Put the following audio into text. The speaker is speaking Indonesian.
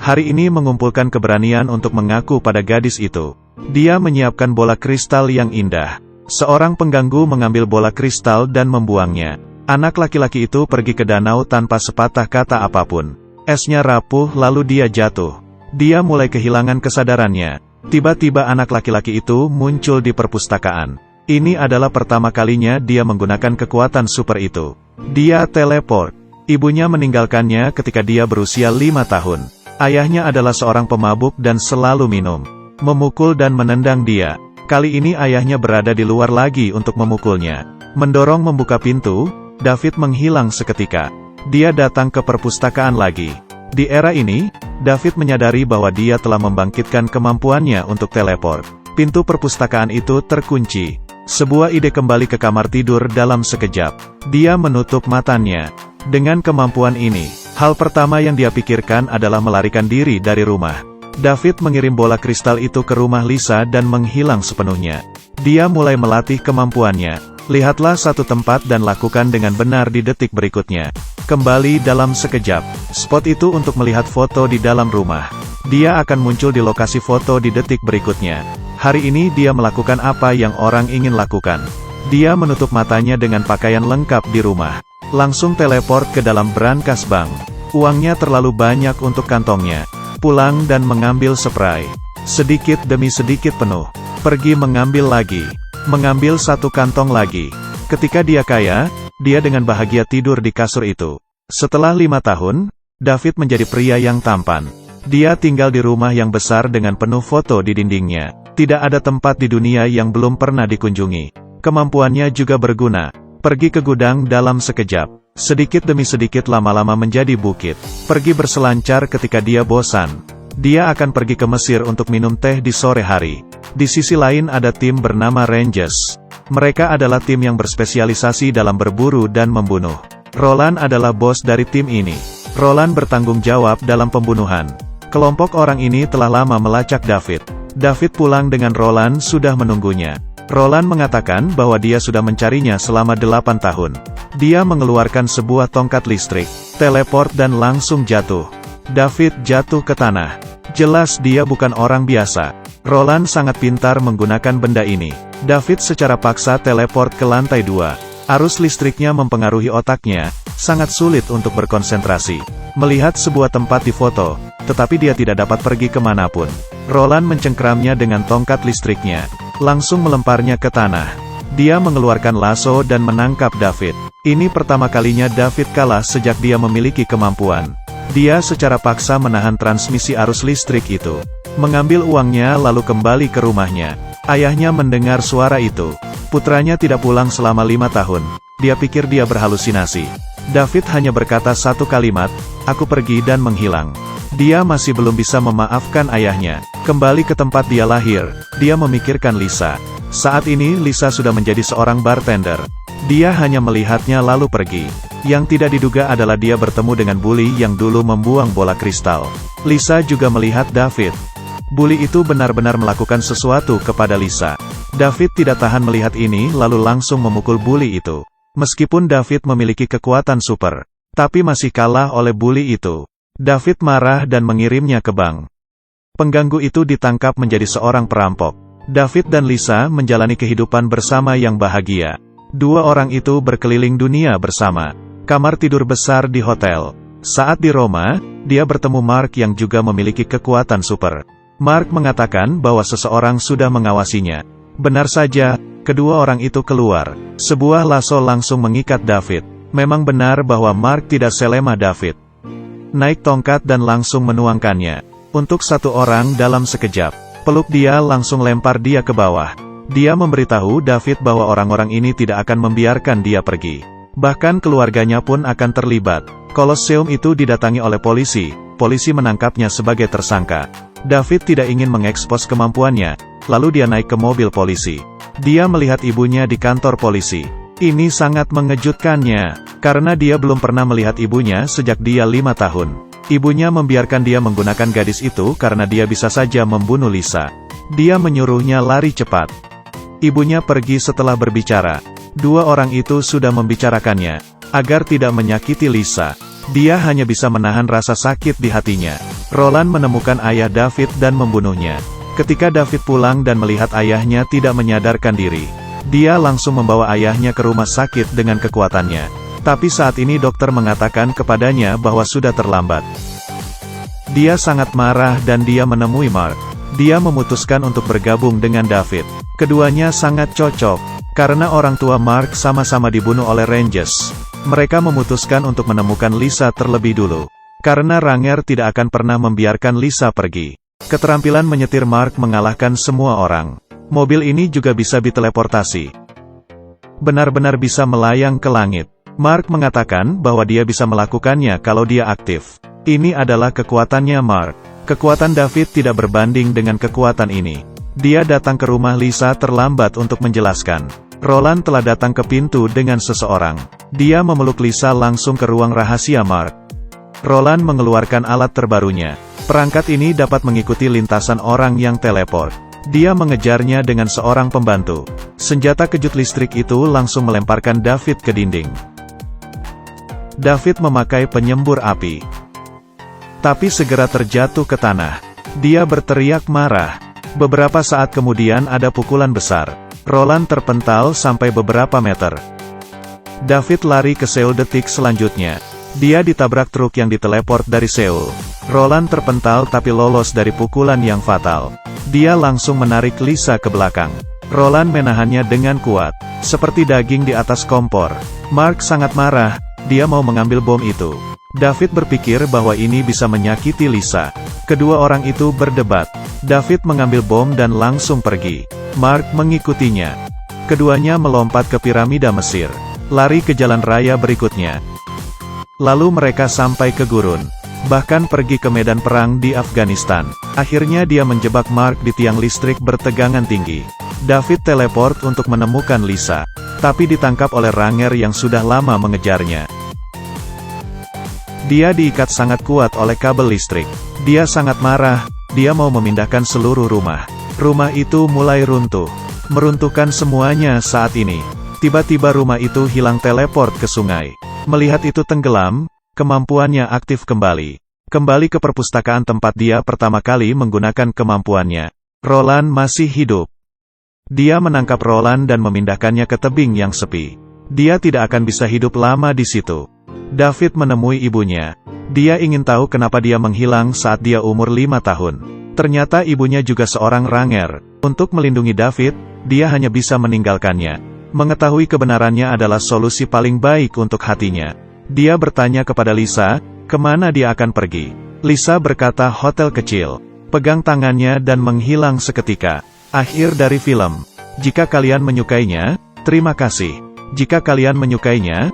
hari ini mengumpulkan keberanian untuk mengaku pada gadis itu. Dia menyiapkan bola kristal yang indah. Seorang pengganggu mengambil bola kristal dan membuangnya. Anak laki-laki itu pergi ke danau tanpa sepatah kata apapun. Esnya rapuh lalu dia jatuh. Dia mulai kehilangan kesadarannya. Tiba-tiba anak laki-laki itu muncul di perpustakaan. Ini adalah pertama kalinya dia menggunakan kekuatan super itu. Dia teleport. Ibunya meninggalkannya ketika dia berusia 5 tahun. Ayahnya adalah seorang pemabuk dan selalu minum, memukul dan menendang dia. Kali ini ayahnya berada di luar lagi untuk memukulnya. Mendorong membuka pintu, David menghilang seketika. Dia datang ke perpustakaan lagi. Di era ini, David menyadari bahwa dia telah membangkitkan kemampuannya untuk teleport. Pintu perpustakaan itu terkunci. Sebuah ide kembali ke kamar tidur dalam sekejap. Dia menutup matanya. Dengan kemampuan ini, hal pertama yang dia pikirkan adalah melarikan diri dari rumah. David mengirim bola kristal itu ke rumah Lisa dan menghilang sepenuhnya. Dia mulai melatih kemampuannya. Lihatlah satu tempat dan lakukan dengan benar di detik berikutnya. Kembali dalam sekejap. Spot itu untuk melihat foto di dalam rumah. Dia akan muncul di lokasi foto di detik berikutnya. Hari ini dia melakukan apa yang orang ingin lakukan. Dia menutup matanya dengan pakaian lengkap di rumah. Langsung teleport ke dalam brankas bank. Uangnya terlalu banyak untuk kantongnya. Pulang dan mengambil spray. Sedikit demi sedikit penuh. Pergi mengambil lagi. Mengambil satu kantong lagi. Ketika dia kaya, dia dengan bahagia tidur di kasur itu. Setelah 5 tahun, David menjadi pria yang tampan. Dia tinggal di rumah yang besar dengan penuh foto di dindingnya. Tidak ada tempat di dunia yang belum pernah dikunjungi. Kemampuannya juga berguna. Pergi ke gudang dalam sekejap. Sedikit demi sedikit lama-lama menjadi bukit. Pergi berselancar ketika dia bosan. Dia akan pergi ke Mesir untuk minum teh di sore hari. Di sisi lain ada tim bernama Rangers. Mereka adalah tim yang berspesialisasi dalam berburu dan membunuh. Roland adalah bos dari tim ini. Roland bertanggung jawab dalam pembunuhan. Kelompok orang ini telah lama melacak David. David pulang dengan Roland sudah menunggunya. Roland mengatakan bahwa dia sudah mencarinya selama 8 tahun. Dia mengeluarkan sebuah tongkat listrik, teleport dan langsung jatuh. David jatuh ke tanah. Jelas dia bukan orang biasa. Roland sangat pintar menggunakan benda ini. David secara paksa teleport ke lantai 2. Arus listriknya mempengaruhi otaknya, sangat sulit untuk berkonsentrasi. Melihat sebuah tempat di foto, tetapi dia tidak dapat pergi kemanapun. Roland mencengkramnya dengan tongkat listriknya. Langsung melemparnya ke tanah. Dia mengeluarkan lasso dan menangkap David. Ini pertama kalinya David kalah sejak dia memiliki kemampuan. Dia secara paksa menahan transmisi arus listrik itu. Mengambil uangnya lalu kembali ke rumahnya. Ayahnya mendengar suara itu. Putranya tidak pulang selama 5 tahun. Dia pikir dia berhalusinasi. David hanya berkata satu kalimat, "Aku pergi," dan menghilang. Dia masih belum bisa memaafkan ayahnya. Kembali ke tempat dia lahir, dia memikirkan Lisa. Saat ini Lisa sudah menjadi seorang bartender. Dia hanya melihatnya lalu pergi. Yang tidak diduga adalah dia bertemu dengan bully yang dulu membuang bola kristal. Lisa juga melihat David. Bully itu benar-benar melakukan sesuatu kepada Lisa. David tidak tahan melihat ini lalu langsung memukul bully itu. Meskipun David memiliki kekuatan super, tapi masih kalah oleh bully itu. David marah dan mengirimnya ke bank. Pengganggu itu ditangkap menjadi seorang perampok. David dan Lisa menjalani kehidupan bersama yang bahagia. Dua orang itu berkeliling dunia bersama. Kamar tidur besar di hotel. Saat di Roma, dia bertemu Mark yang juga memiliki kekuatan super. Mark mengatakan bahwa seseorang sudah mengawasinya. Benar saja, kedua orang itu keluar. Sebuah lasso langsung mengikat David. Memang benar bahwa Mark tidak selemah David. Naik tongkat dan langsung menuangkannya. Untuk satu orang dalam sekejap. Peluk dia langsung lempar dia ke bawah. Dia memberitahu David bahwa orang-orang ini tidak akan membiarkan dia pergi. Bahkan keluarganya pun akan terlibat. Kolosseum itu didatangi oleh polisi. Polisi menangkapnya sebagai tersangka. David tidak ingin mengekspos kemampuannya. Lalu dia naik ke mobil polisi. Dia melihat ibunya di kantor polisi. Ini sangat mengejutkannya, karena dia belum pernah melihat ibunya sejak dia 5 tahun. Ibunya membiarkan dia menggunakan gadis itu karena dia bisa saja membunuh Lisa. Dia menyuruhnya lari cepat. Ibunya pergi setelah berbicara. Dua orang itu sudah membicarakannya. agar tidak menyakiti Lisa. Dia hanya bisa menahan rasa sakit di hatinya. Roland menemukan ayah David dan membunuhnya. Ketika David pulang dan melihat ayahnya tidak menyadarkan diri, dia langsung membawa ayahnya ke rumah sakit dengan kekuatannya. Tapi saat ini dokter mengatakan kepadanya bahwa sudah terlambat. Dia sangat marah dan dia menemui Mark. Dia memutuskan untuk bergabung dengan David. Keduanya sangat cocok, karena orang tua Mark sama-sama dibunuh oleh Rangers. Mereka memutuskan untuk menemukan Lisa terlebih dulu. Karena Ranger tidak akan pernah membiarkan Lisa pergi. Keterampilan menyetir Mark mengalahkan semua orang. Mobil ini juga bisa diteleportasi. Benar-benar bisa melayang ke langit. Mark mengatakan bahwa dia bisa melakukannya kalau dia aktif. Ini adalah kekuatannya Mark. Kekuatan David tidak berbanding dengan kekuatan ini. Dia datang ke rumah Lisa terlambat untuk menjelaskan. Roland telah datang ke pintu dengan seseorang. Dia memeluk Lisa langsung ke ruang rahasia Mark. Roland mengeluarkan alat terbarunya. Perangkat ini dapat mengikuti lintasan orang yang teleport. Dia mengejarnya dengan seorang pembantu. Senjata kejut listrik itu langsung melemparkan David ke dinding. David memakai penyembur api, tapi segera terjatuh ke tanah. Dia berteriak marah. Beberapa saat kemudian ada pukulan besar. Roland terpental sampai beberapa meter. David lari ke Seoul detik selanjutnya. Dia ditabrak truk yang diteleport dari Seoul. Roland terpental tapi lolos dari pukulan yang fatal. Dia langsung menarik Lisa ke belakang. Roland menahannya dengan kuat, seperti daging di atas kompor. Mark sangat marah. Dia mau mengambil bom itu. David berpikir bahwa ini bisa menyakiti Lisa. Kedua orang itu berdebat. David mengambil bom dan langsung pergi. Mark mengikutinya. Keduanya melompat ke piramida Mesir. Lari ke jalan raya berikutnya. Lalu mereka sampai ke gurun. Bahkan pergi ke medan perang di Afghanistan. Akhirnya dia menjebak Mark di tiang listrik bertegangan tinggi. David teleport untuk menemukan Lisa. Tapi ditangkap oleh Ranger yang sudah lama mengejarnya. Dia diikat sangat kuat oleh kabel listrik. Dia sangat marah. Dia mau memindahkan seluruh rumah. Rumah itu mulai runtuh. Meruntuhkan semuanya saat ini. Tiba-tiba rumah itu hilang teleport ke sungai. Melihat itu tenggelam, kemampuannya aktif kembali. Kembali ke perpustakaan tempat dia pertama kali menggunakan kemampuannya. Roland masih hidup. Dia menangkap Roland dan memindahkannya ke tebing yang sepi. Dia tidak akan bisa hidup lama di situ. David menemui ibunya. Dia ingin tahu kenapa dia menghilang saat dia umur 5 tahun. Ternyata ibunya juga seorang Ranger. Untuk melindungi David, dia hanya bisa meninggalkannya. Mengetahui kebenarannya adalah solusi paling baik untuk hatinya. Dia bertanya kepada Lisa, kemana dia akan pergi. Lisa berkata hotel kecil. Pegang tangannya dan menghilang seketika. Akhir dari film. Jika kalian menyukainya, terima kasih. Jika kalian menyukainya,